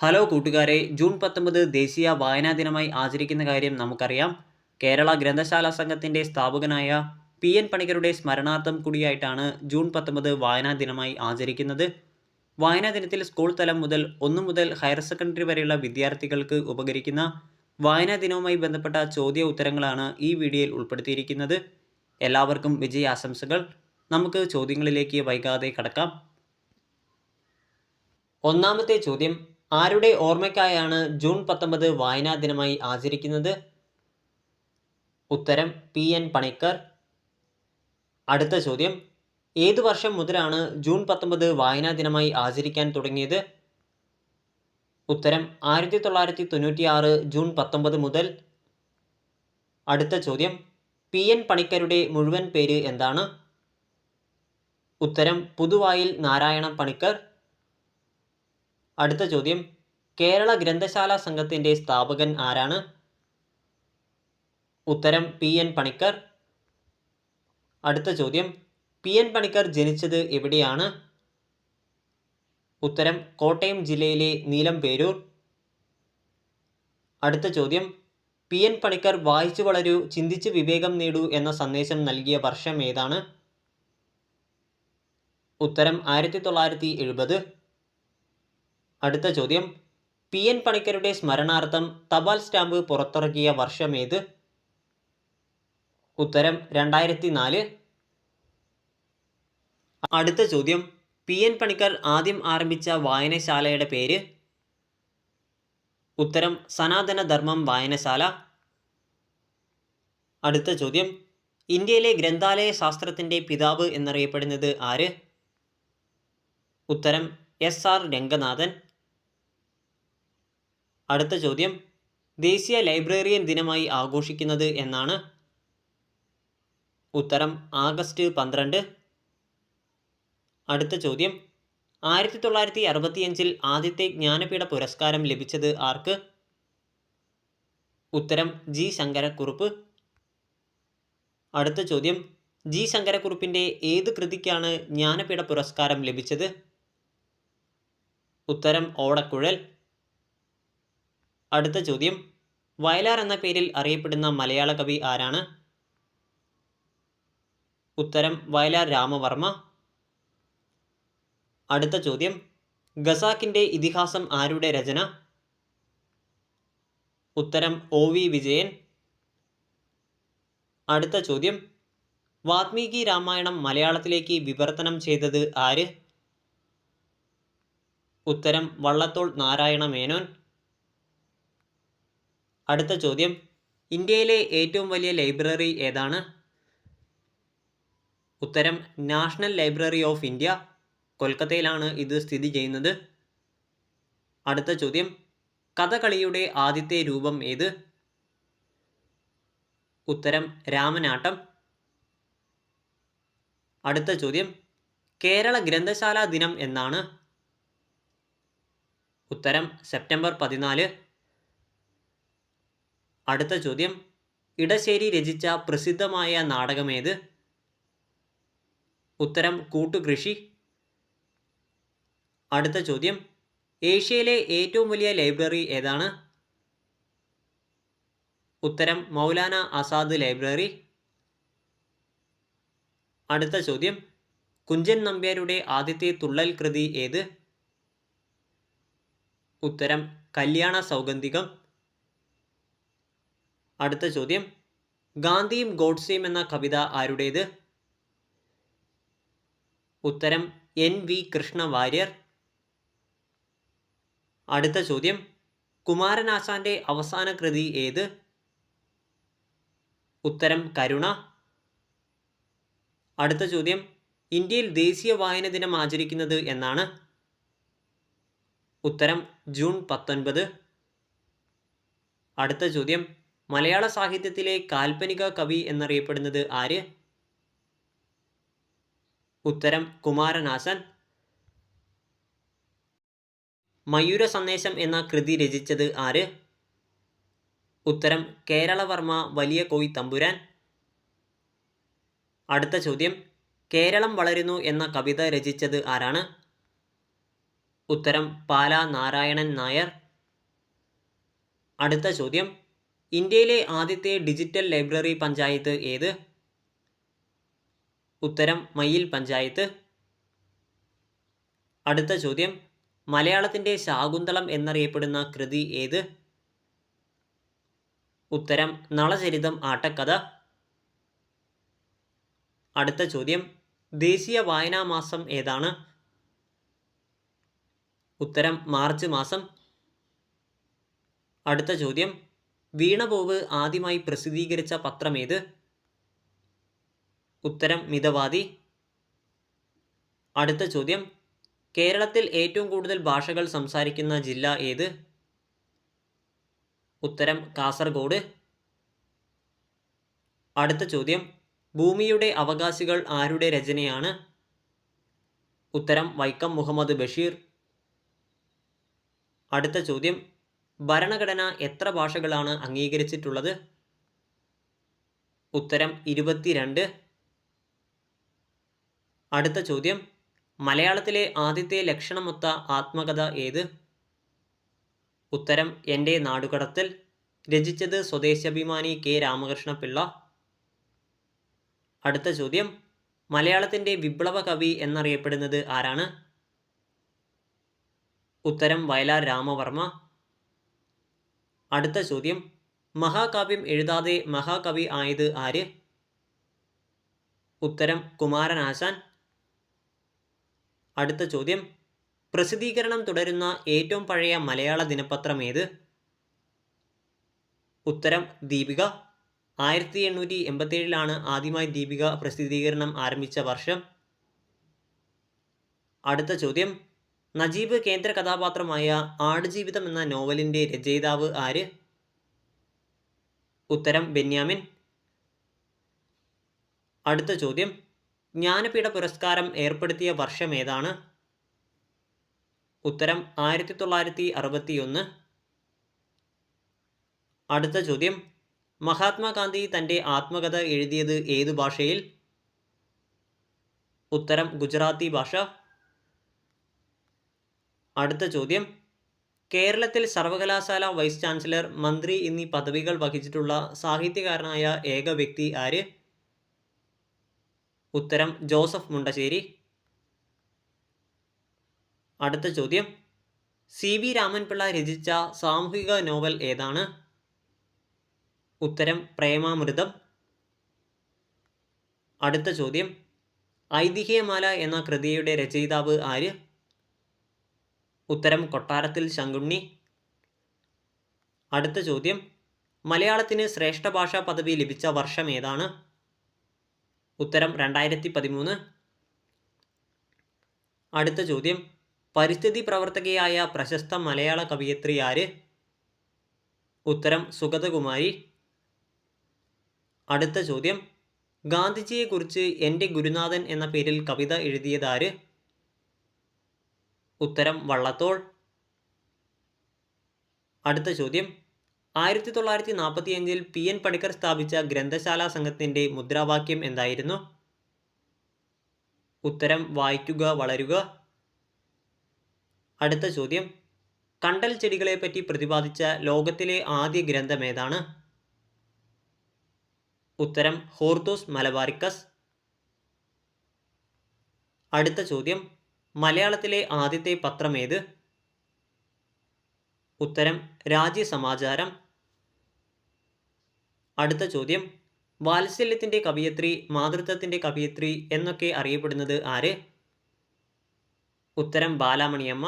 Hello കൂട്ടുകാരെ, June 19 ദേശീയ വായനാ ദിനമായി ആചരിക്കുന്ന കാര്യം നമുക്കറിയാം. കേരള ഗ്രന്ഥശാല സംഘത്തിൻ്റെ സ്ഥാപകനായ പി.എൻ. പണിക്കരുടെ സ്മരണാർത്ഥം കൂടിയായിട്ടാണ് ജൂൺ 19 വായനാ ദിനമായി ആചരിക്കുന്നത്. വായനാ ദിനത്തിൽ സ്കൂൾ തലം മുതൽ 1 മുതൽ ഹയർ സെക്കൻഡറി വരെയുള്ള വിദ്യാർത്ഥികൾക്ക് ഉപകരിക്കുന്ന വായനാ ദിനവുമായി ബന്ധപ്പെട്ട ചോദ്യ ഉത്തരങ്ങളാണ് ഈ വീഡിയോയിൽ ഉൾപ്പെടുത്തിയിരിക്കുന്നത്. എല്ലാവർക്കും വിജയാശംസകൾ. നമുക്ക് ചോദ്യങ്ങളിലേക്ക് വൈകാതെ കടക്കാം. ഒന്നാമത്തെ ചോദ്യം: ആരുടെ ഓർമ്മയ്ക്കായാണ് ജൂൺ 19 വായനാ ദിനമായി ആചരിക്കുന്നത്? ഉത്തരം പി.എൻ. പണിക്കർ. അടുത്ത ചോദ്യം: ഏതു വർഷം മുതലാണ് ജൂൺ 19 വായനാ ദിനമായി ആചരിക്കാൻ തുടങ്ങിയത്? ഉത്തരം 1996 ജൂൺ 19 മുതൽ. അടുത്ത ചോദ്യം: പി.എൻ. പണിക്കരുടെ മുഴുവൻ പേര് എന്താണ്? ഉത്തരം പുതുവായിൽ നാരായണ പണിക്കർ. അടുത്ത ചോദ്യം: കേരള ഗ്രന്ഥശാല സംഘത്തിൻ്റെ സ്ഥാപകൻ ആരാണ്? ഉത്തരം പി.എൻ. പണിക്കർ. അടുത്ത ചോദ്യം: പി.എൻ. പണിക്കർ ജനിച്ചത് എവിടെയാണ്? ഉത്തരം കോട്ടയം ജില്ലയിലെ നീലംപേരൂർ. അടുത്ത ചോദ്യം: പി.എൻ. പണിക്കർ വായിച്ചു വളരൂ, ചിന്തിച്ച് വിവേകം നേടൂ എന്ന സന്ദേശം നൽകിയ വർഷം ഏതാണ്? ഉത്തരം 1970. അടുത്ത ചോദ്യം: പി.എൻ. പണിക്കരുടെ സ്മരണാർത്ഥം തപാൽ സ്റ്റാമ്പ് പുറത്തിറക്കിയ വർഷമേത്? ഉത്തരം 2004. അടുത്ത ചോദ്യം: പി.എൻ. പണിക്കർ ആദ്യം ആരംഭിച്ച വായനശാലയുടെ പേര്? ഉത്തരം സനാതന ധർമ്മം വായനശാല. അടുത്ത ചോദ്യം: ഇന്ത്യയിലെ ഗ്രന്ഥാലയ ശാസ്ത്രത്തിൻ്റെ പിതാവ് എന്നറിയപ്പെടുന്നത് ആര്? ഉത്തരം എസ്.ആർ. രംഗനാഥൻ. അടുത്ത ചോദ്യം: ദേശീയ ലൈബ്രറിയൻ ദിനമായി ആഘോഷിക്കുന്നത് എന്നാണ്? ഉത്തരം ആഗസ്റ്റ് 12. അടുത്ത ചോദ്യം: 1965 ആദ്യത്തെ ജ്ഞാനപീഠ പുരസ്കാരം ലഭിച്ചത് ആർക്ക്? ഉത്തരം ജി. ശങ്കരക്കുറുപ്പ്. അടുത്ത ചോദ്യം: ജി. ശങ്കരക്കുറുപ്പിൻ്റെ ഏത് കൃതിക്കാണ് ജ്ഞാനപീഠ പുരസ്കാരം ലഭിച്ചത്? ഉത്തരം ഓടക്കുഴൽ. അടുത്ത ചോദ്യം: വയലാർ എന്ന പേരിൽ അറിയപ്പെടുന്ന മലയാള കവി ആരാണ്? ഉത്തരം വയലാർ രാമവർമ്മ. അടുത്ത ചോദ്യം: ഖസാക്കിൻ്റെ ഇതിഹാസം ആരുടെ രചന? ഉത്തരം ഒ.വി. വിജയൻ. അടുത്ത ചോദ്യം: വാത്മീകി രാമായണം മലയാളത്തിലേക്ക് വിവർത്തനം ചെയ്തത് ആര്? ഉത്തരം വള്ളത്തോൾ നാരായണ മേനോൻ. അടുത്ത ചോദ്യം: ഇന്ത്യയിലെ ഏറ്റവും വലിയ ലൈബ്രറി ഏതാണ്? ഉത്തരം നാഷണൽ ലൈബ്രറി ഓഫ് ഇന്ത്യ. കൊൽക്കത്തയിലാണ് ഇത് സ്ഥിതി ചെയ്യുന്നത്. അടുത്ത ചോദ്യം: കഥകളിയുടെ ആദ്യത്തെ രൂപം ഏത്? ഉത്തരം രാമനാട്ടം. അടുത്ത ചോദ്യം: കേരള ഗ്രന്ഥശാല ദിനം എന്നാണ്? ഉത്തരം സെപ്റ്റംബർ 14. അടുത്ത ചോദ്യം: ഇടശ്ശേരി രചിച്ച പ്രസിദ്ധമായ നാടകമേത്? ഉത്തരം കൂട്ടുകൃഷി. അടുത്ത ചോദ്യം: ഏഷ്യയിലെ ഏറ്റവും വലിയ ലൈബ്രറി ഏതാണ്? ഉത്തരം മൗലാന ആസാദ് ലൈബ്രറി. അടുത്ത ചോദ്യം: കുഞ്ചൻ നമ്പ്യാരുടെ ആദ്യത്തെ തുള്ളൽ കൃതി ഏത്? ഉത്തരം കല്യാണ സൗഗന്ധികം. അടുത്ത ചോദ്യം: ഗാന്ധിയും ഗോഡ്സെയും എന്ന കവിത ആരുടേത്? ഉത്തരം N.V. കൃഷ്ണ വാര്യർ. അടുത്ത ചോദ്യം: കുമാരനാശാന്റെ അവസാന കൃതി ഏത്? ഉത്തരം കരുണ. അടുത്ത ചോദ്യം: ഇന്ത്യയിൽ ദേശീയ വായന ദിനം ആചരിക്കുന്നത് എന്നാണ്? ഉത്തരം ജൂൺ 19. അടുത്ത ചോദ്യം: മലയാള സാഹിത്യത്തിലെ കാൽപ്പനിക കവി എന്നറിയപ്പെടുന്നത് ആര്? ഉത്തരം കുമാരനാശാൻ. മയൂര സന്ദേശം എന്ന കൃതി രചിച്ചത് ആര്? ഉത്തരം കേരളവർമ്മ വലിയ കോയി തമ്പുരാൻ. അടുത്ത ചോദ്യം: കേരളം വളരുന്നു എന്ന കവിത രചിച്ചത് ആരാണ്? ഉത്തരം പാല നാരായണൻ നായർ. അടുത്ത ചോദ്യം, ഇന്ത്യയിലെ ആദ്യത്തെ ഡിജിറ്റൽ ലൈബ്രറി പഞ്ചായത്ത് ഏത്? ഉത്തരം മയ്യിൽ പഞ്ചായത്ത്. അടുത്ത ചോദ്യം, മലയാളത്തിൻ്റെ ശാകുന്തളം എന്നറിയപ്പെടുന്ന കൃതി ഏത്? ഉത്തരം നളചരിതം ആട്ടക്കഥ. അടുത്ത ചോദ്യം, ദേശീയ വായനാ മാസം ഏതാണ്? ഉത്തരം മാർച്ച് മാസം. അടുത്ത ചോദ്യം, വീണപൂവ് ആദ്യമായി പ്രസിദ്ധീകരിച്ച പത്രം ഏത്? ഉത്തരം മിതവാദി. അടുത്ത ചോദ്യം, കേരളത്തിൽ ഏറ്റവും കൂടുതൽ ഭാഷകൾ സംസാരിക്കുന്ന ജില്ല ഏത്? ഉത്തരം കാസർഗോഡ്. അടുത്ത ചോദ്യം, ഭൂമിയുടെ അവകാശികൾ ആരുടെ രചനയാണ്? ഉത്തരം വൈക്കം മുഹമ്മദ് ബഷീർ. അടുത്ത ചോദ്യം, ഭരണഘടന എത്ര ഭാഷകളാണ് അംഗീകരിച്ചിട്ടുള്ളത്? ഉത്തരം 22. അടുത്ത ചോദ്യം, മലയാളത്തിലെ ആദ്യത്തെ ലക്ഷണമൊത്ത ആത്മകഥ ഏത്? ഉത്തരം എൻ്റെ നാടുകടത്തൽ. രചിച്ചത് സ്വദേശാഭിമാനി കെ രാമകൃഷ്ണപിള്ള. അടുത്ത ചോദ്യം, മലയാളത്തിൻ്റെ വിപ്ലവ കവി എന്നറിയപ്പെടുന്നത് ആരാണ്? ഉത്തരം വയലാർ രാമവർമ്മ. അടുത്ത ചോദ്യം, മഹാകാവ്യം എഴുതാതെ മഹാകവി ആയത് ആര്? ഉത്തരം കുമാരനാശാൻ. അടുത്ത ചോദ്യം, പ്രസിദ്ധീകരണം തുടരുന്ന ഏറ്റവും പഴയ മലയാള ദിനപത്രം ഏത്? ഉത്തരം ദീപിക. 1887 ആദ്യമായി ദീപിക പ്രസിദ്ധീകരണം ആരംഭിച്ച വർഷം. അടുത്ത ചോദ്യം, നജീബ് കേന്ദ്ര കഥാപാത്രമായ ആടുജീവിതം എന്ന നോവലിൻ്റെ രചയിതാവ് ആര്? ഉത്തരം ബെന്യാമിൻ. അടുത്ത ചോദ്യം, ജ്ഞാനപീഠ പുരസ്കാരം ഏർപ്പെടുത്തിയ വർഷം ഏതാണ്? ഉത്തരം 1961. അടുത്ത ചോദ്യം, മഹാത്മാഗാന്ധി തൻ്റെ ആത്മകഥ എഴുതിയത് ഏതു ഭാഷയിൽ? ഉത്തരം ഗുജറാത്തി ഭാഷ. അടുത്ത ചോദ്യം, കേരളത്തിൽ സർവകലാശാല വൈസ് ചാൻസലർ, മന്ത്രി എന്നീ പദവികൾ വഹിച്ചിട്ടുള്ള സാഹിത്യകാരനായ ഏക വ്യക്തി ആര്? ഉത്തരം ജോസഫ് മുണ്ടശ്ശേരി. അടുത്ത ചോദ്യം, CB രാമൻപിള്ള രചിച്ച സാമൂഹിക നോവൽ ഏതാണ്? ഉത്തരം പ്രേമാമൃതം. അടുത്ത ചോദ്യം, ഐതിഹ്യമാല എന്ന കൃതിയുടെ രചയിതാവ് ആര്? ഉത്തരം കൊട്ടാരത്തിൽ ശങ്കുണ്ണി. അടുത്ത ചോദ്യം, മലയാളത്തിന് ശ്രേഷ്ഠ ഭാഷാ പദവി ലഭിച്ച വർഷം ഏതാണ്? ഉത്തരം 2013. അടുത്ത ചോദ്യം, പരിസ്ഥിതി പ്രവർത്തകയായ പ്രശസ്ത മലയാള കവയിത്രി ആര്? ഉത്തരം സുഗതകുമാരി. അടുത്ത ചോദ്യം, ഗാന്ധിജിയെക്കുറിച്ച് എൻ്റെ ഗുരുനാഥൻ എന്ന പേരിൽ കവിത എഴുതിയതാര്? ഉത്തരം വള്ളത്തോൾ. അടുത്ത ചോദ്യം, 1945 PN പണിക്കർ സ്ഥാപിച്ച ഗ്രന്ഥശാലാ സംഘത്തിൻ്റെ മുദ്രാവാക്യം എന്തായിരുന്നു? ഉത്തരം വായിക്കുക വളരുക. അടുത്ത ചോദ്യം, കണ്ടൽ ചെടികളെപ്പറ്റി പ്രതിപാദിച്ച ലോകത്തിലെ ആദ്യ ഗ്രന്ഥം ഏതാണ്? ഉത്തരം ഹോർത്തൂസ് മലബാറിക്കസ്. അടുത്ത ചോദ്യം, മലയാളത്തിലെ ആദ്യത്തെ പത്രം ഏത്? ഉത്തരം രാജ്യസമാചാരം. അടുത്ത ചോദ്യം, വാത്സല്യത്തിൻ്റെ കവയിത്രി, മാതൃത്വത്തിൻ്റെ കവയിത്രി എന്നൊക്കെ അറിയപ്പെടുന്നത് ആര്? ഉത്തരം ബാലാമണിയമ്മ.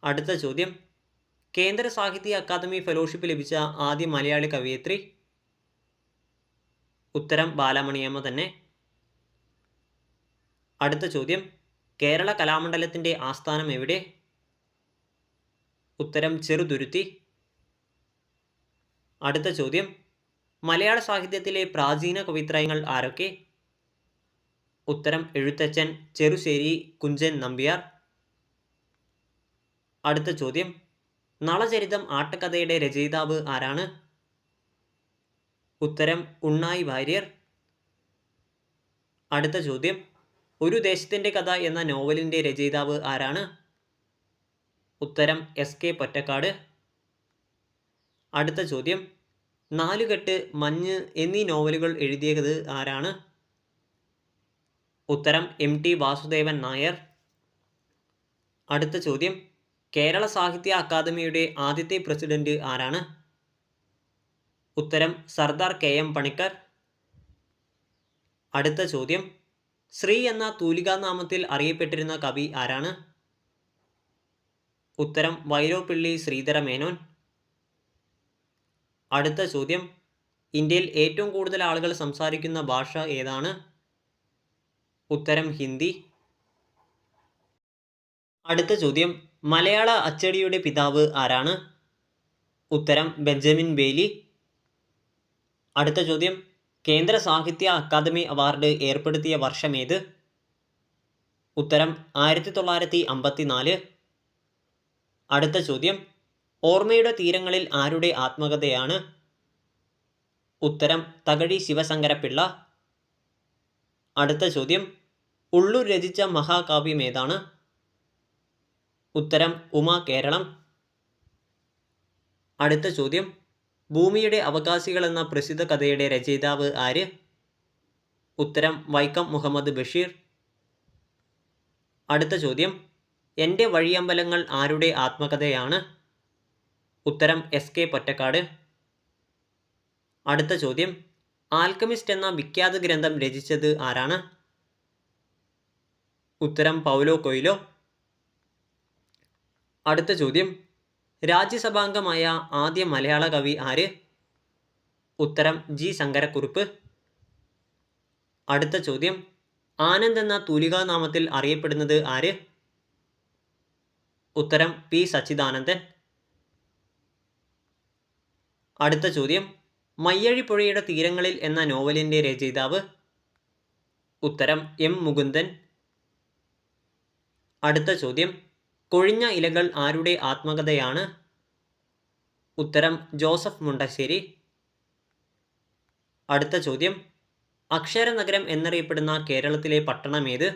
അടുത്ത ചോദ്യം, കേന്ദ്ര സാഹിത്യ അക്കാദമി ഫെലോഷിപ്പ് ലഭിച്ച ആദ്യ മലയാളി കവയിത്രി? ഉത്തരം ബാലാമണിയമ്മ തന്നെ. അടുത്ത ചോദ്യം, കേരള കലാമണ്ഡലത്തിൻ്റെ ആസ്ഥാനം എവിടെ? ഉത്തരം ചെറുതുരുത്തി. അടുത്ത ചോദ്യം, മലയാള സാഹിത്യത്തിലെ പ്രാചീന കവിത്രയങ്ങൾ ആരൊക്കെ? ഉത്തരം എഴുത്തച്ഛൻ, ചെറുശ്ശേരി, കുഞ്ചൻ നമ്പ്യാർ. അടുത്ത ചോദ്യം, നളചരിതം ആട്ടക്കഥയുടെ രചയിതാവ് ആരാണ്? ഉത്തരം ഉണ്ണായി വാര്യർ. അടുത്ത ചോദ്യം, ഒരു ദേശത്തിൻ്റെ കഥ എന്ന നോവലിൻ്റെ രചയിതാവ് ആരാണ്? ഉത്തരം SK പൊറ്റക്കാട്. അടുത്ത ചോദ്യം, നാലുകെട്ട്, മഞ്ഞ് എന്നീ നോവലുകൾ എഴുതിയത് ആരാണ്? ഉത്തരം MT വാസുദേവൻ നായർ. അടുത്ത ചോദ്യം, കേരള സാഹിത്യ അക്കാദമിയുടെ ആദ്യത്തെ പ്രസിഡന്റ് ആരാണ്? ഉത്തരം സർദാർ KM പണിക്കർ. അടുത്ത ചോദ്യം, ശ്രീ എന്ന തൂലികാനാമത്തിൽ അറിയപ്പെട്ടിരുന്ന കവി ആരാണ്? ഉത്തരം വൈലോപ്പിള്ളി ശ്രീധര മേനോൻ. അടുത്ത ചോദ്യം, ഇന്ത്യയിൽ ഏറ്റവും കൂടുതൽ ആളുകൾ സംസാരിക്കുന്ന ഭാഷ ഏതാണ്? ഉത്തരം ഹിന്ദി. അടുത്ത ചോദ്യം, മലയാള അച്ചടിയുടെ പിതാവ് ആരാണ്? ഉത്തരം ബെഞ്ചമിൻ ബെയ്ലി. അടുത്ത ചോദ്യം, കേന്ദ്ര സാഹിത്യ അക്കാദമി അവാർഡ് ഏർപ്പെടുത്തിയ വർഷമേത്? ഉത്തരം 1954. അടുത്ത ചോദ്യം, ഓർമ്മയുടെ തീരങ്ങളിൽ ആരുടെ ആത്മകഥയാണ്? ഉത്തരം തകഴി ശിവശങ്കരപ്പിള്ള. അടുത്ത ചോദ്യം, ഉള്ളൂർ രചിച്ച മഹാകാവ്യം ഏതാണ്? ഉത്തരം ഉമാ കേരളം. അടുത്ത ചോദ്യം, ഭൂമിയുടെ അവകാശികൾ എന്ന പ്രസിദ്ധ കഥയുടെ രചയിതാവ് ആര്? ഉത്തരം വൈക്കം മുഹമ്മദ് ബഷീർ. അടുത്ത ചോദ്യം, എൻ്റെ വഴിയമ്പലങ്ങൾ ആരുടെ ആത്മകഥയാണ്? ഉത്തരം SK പൊറ്റക്കാട്. അടുത്ത ചോദ്യം, ആൽക്കമിസ്റ്റ് എന്ന വിഖ്യാത ഗ്രന്ഥം രചിച്ചത് ആരാണ്? ഉത്തരം പൗലോ കൊയ്ലോ. അടുത്ത ചോദ്യം, രാജ്യസഭാംഗമായ ആദ്യ മലയാള കവി ആര്? ഉത്തരം G ശങ്കരക്കുറുപ്പ്. അടുത്ത ചോദ്യം, ആനന്ദ് എന്ന തൂലികാനാമത്തിൽ അറിയപ്പെടുന്നത് ആര്? ഉത്തരം P സച്ചിദാനന്ദൻ. അടുത്ത ചോദ്യം, മയ്യഴിപ്പുഴയുടെ തീരങ്ങളിൽ എന്ന നോവലിൻ്റെ രചയിതാവ്? ഉത്തരം M മുകുന്ദൻ. അടുത്ത ചോദ്യം, കൊഴിഞ്ഞ ഇലകൾ ആരുടെ ആത്മകഥയാണ്? ഉത്തരം ജോസഫ് മുണ്ടശ്ശേരി. അടുത്ത ചോദ്യം, അക്ഷരനഗരം എന്നറിയപ്പെടുന്ന കേരളത്തിലെ പട്ടണമേത്?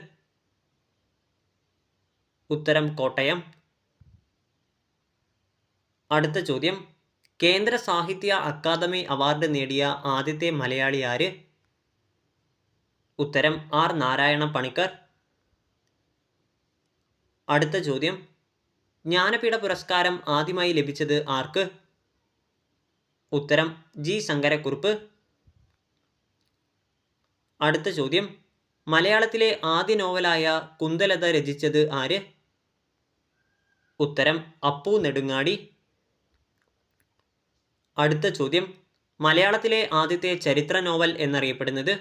ഉത്തരം കോട്ടയം. അടുത്ത ചോദ്യം, കേന്ദ്ര സാഹിത്യ അക്കാദമി അവാർഡ് നേടിയ ആദ്യത്തെ മലയാളി ആര്? ഉത്തരം R നാരായണ പണിക്കർ. അടുത്ത ചോദ്യം, ജ്ഞാനപീഠ പുരസ്കാരം ആദ്യമായി ലഭിച്ചത് ആർക്ക്? ഉത്തരം G ശങ്കരക്കുറുപ്പ്. അടുത്ത ചോദ്യം, മലയാളത്തിലെ ആദ്യ നോവലായ കുന്തലത രചിച്ചത് ആര്? ഉത്തരം അപ്പു നെടുങ്ങാടി. അടുത്ത ചോദ്യം, മലയാളത്തിലെ ആദ്യത്തെ ചരിത്ര നോവൽ എന്നറിയപ്പെടുന്നത്?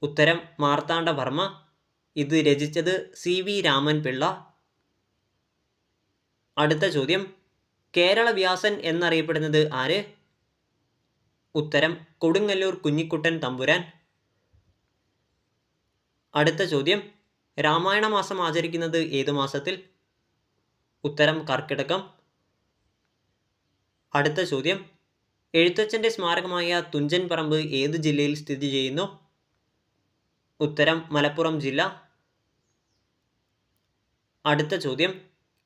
ഉത്തരം മാർത്താണ്ഡവർമ്മ. ഇത് രചിച്ചത് CV രാമൻ പിള്ള. അടുത്ത ചോദ്യം, കേരള വ്യാസൻ എന്നറിയപ്പെടുന്നത് ആര്? ഉത്തരം കൊടുങ്ങല്ലൂർ കുഞ്ഞിക്കുട്ടൻ തമ്പുരാൻ. അടുത്ത ചോദ്യം, രാമായണ മാസം ആചരിക്കുന്നത് ഏതു മാസത്തിൽ? ഉത്തരം കർക്കിടകം. അടുത്ത ചോദ്യം, എഴുത്തച്ഛൻ്റെ സ്മാരകമായ തുഞ്ചൻ പറമ്പ് ഏത് ജില്ലയിൽ സ്ഥിതി ചെയ്യുന്നു? ഉത്തരം മലപ്പുറം ജില്ല. അടുത്ത ചോദ്യം,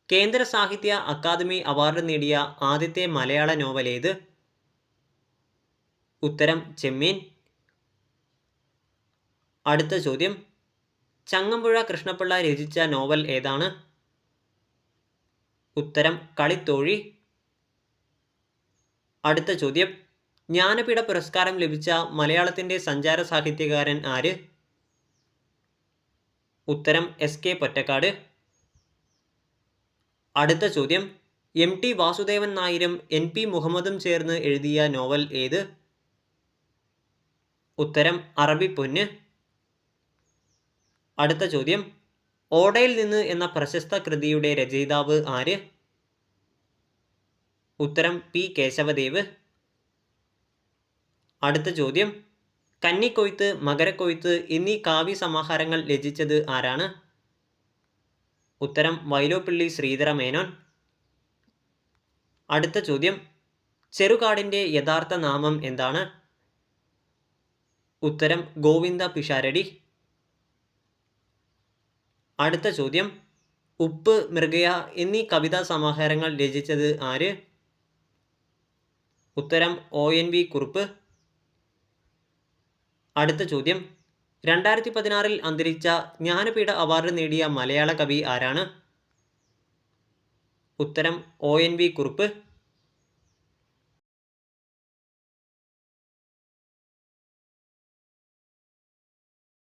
കേന്ദ്ര സാഹിത്യ അക്കാദമി അവാർഡ് നേടിയ ആദ്യത്തെ മലയാള നോവൽ ഏത്? ഉത്തരം ചെമ്മീൻ. അടുത്ത ചോദ്യം, ചങ്ങമ്പുഴ കൃഷ്ണപിള്ള രചിച്ച നോവൽ ഏതാണ്? ഉത്തരം കളിത്തോഴി. അടുത്ത ചോദ്യം, ജ്ഞാനപീഠ പുരസ്കാരം ലഭിച്ച മലയാളത്തിൻ്റെ സഞ്ചാര സാഹിത്യകാരൻ ആര്? ഉത്തരം SK പൊറ്റക്കാട്. അടുത്ത ചോദ്യം, MT വാസുദേവൻ നായരും NP മുഹമ്മദും ചേർന്ന് എഴുതിയ നോവൽ ഏത്? ഉത്തരം അറബിപ്പൊന്ന്. അടുത്ത ചോദ്യം, ഓടയിൽ നിന്ന് എന്ന പ്രശസ്ത കൃതിയുടെ രചയിതാവ് ആര്? ഉത്തരം P കേശവദേവ്. അടുത്ത ചോദ്യം, കന്നിക്കൊയ്ത്ത്, മകരക്കൊയ്ത്ത് എന്നീ കാവ്യ സമാഹാരങ്ങൾ രചിച്ചത് ആരാണ്? ഉത്തരം വൈലോപ്പിള്ളി ശ്രീധര മേനോൻ. അടുത്ത ചോദ്യം, ചെറുകാടിൻ്റെ യഥാർത്ഥ നാമം എന്താണ്? ഉത്തരം ഗോവിന്ദ പിഷാരടി. അടുത്ത ചോദ്യം, ഉപ്പ്, മൃഗയ എന്നീ കവിതാ സമാഹാരങ്ങൾ രചിച്ചത് ആര്? ഉത്തരം ONV കുറുപ്പ്. അടുത്ത ചോദ്യം, 2016 അന്തരിച്ച ജ്ഞാനപീഠ അവാർഡ് നേടിയ മലയാള കവി ആരാണ്? ഉത്തരം ONV കുറുപ്പ്.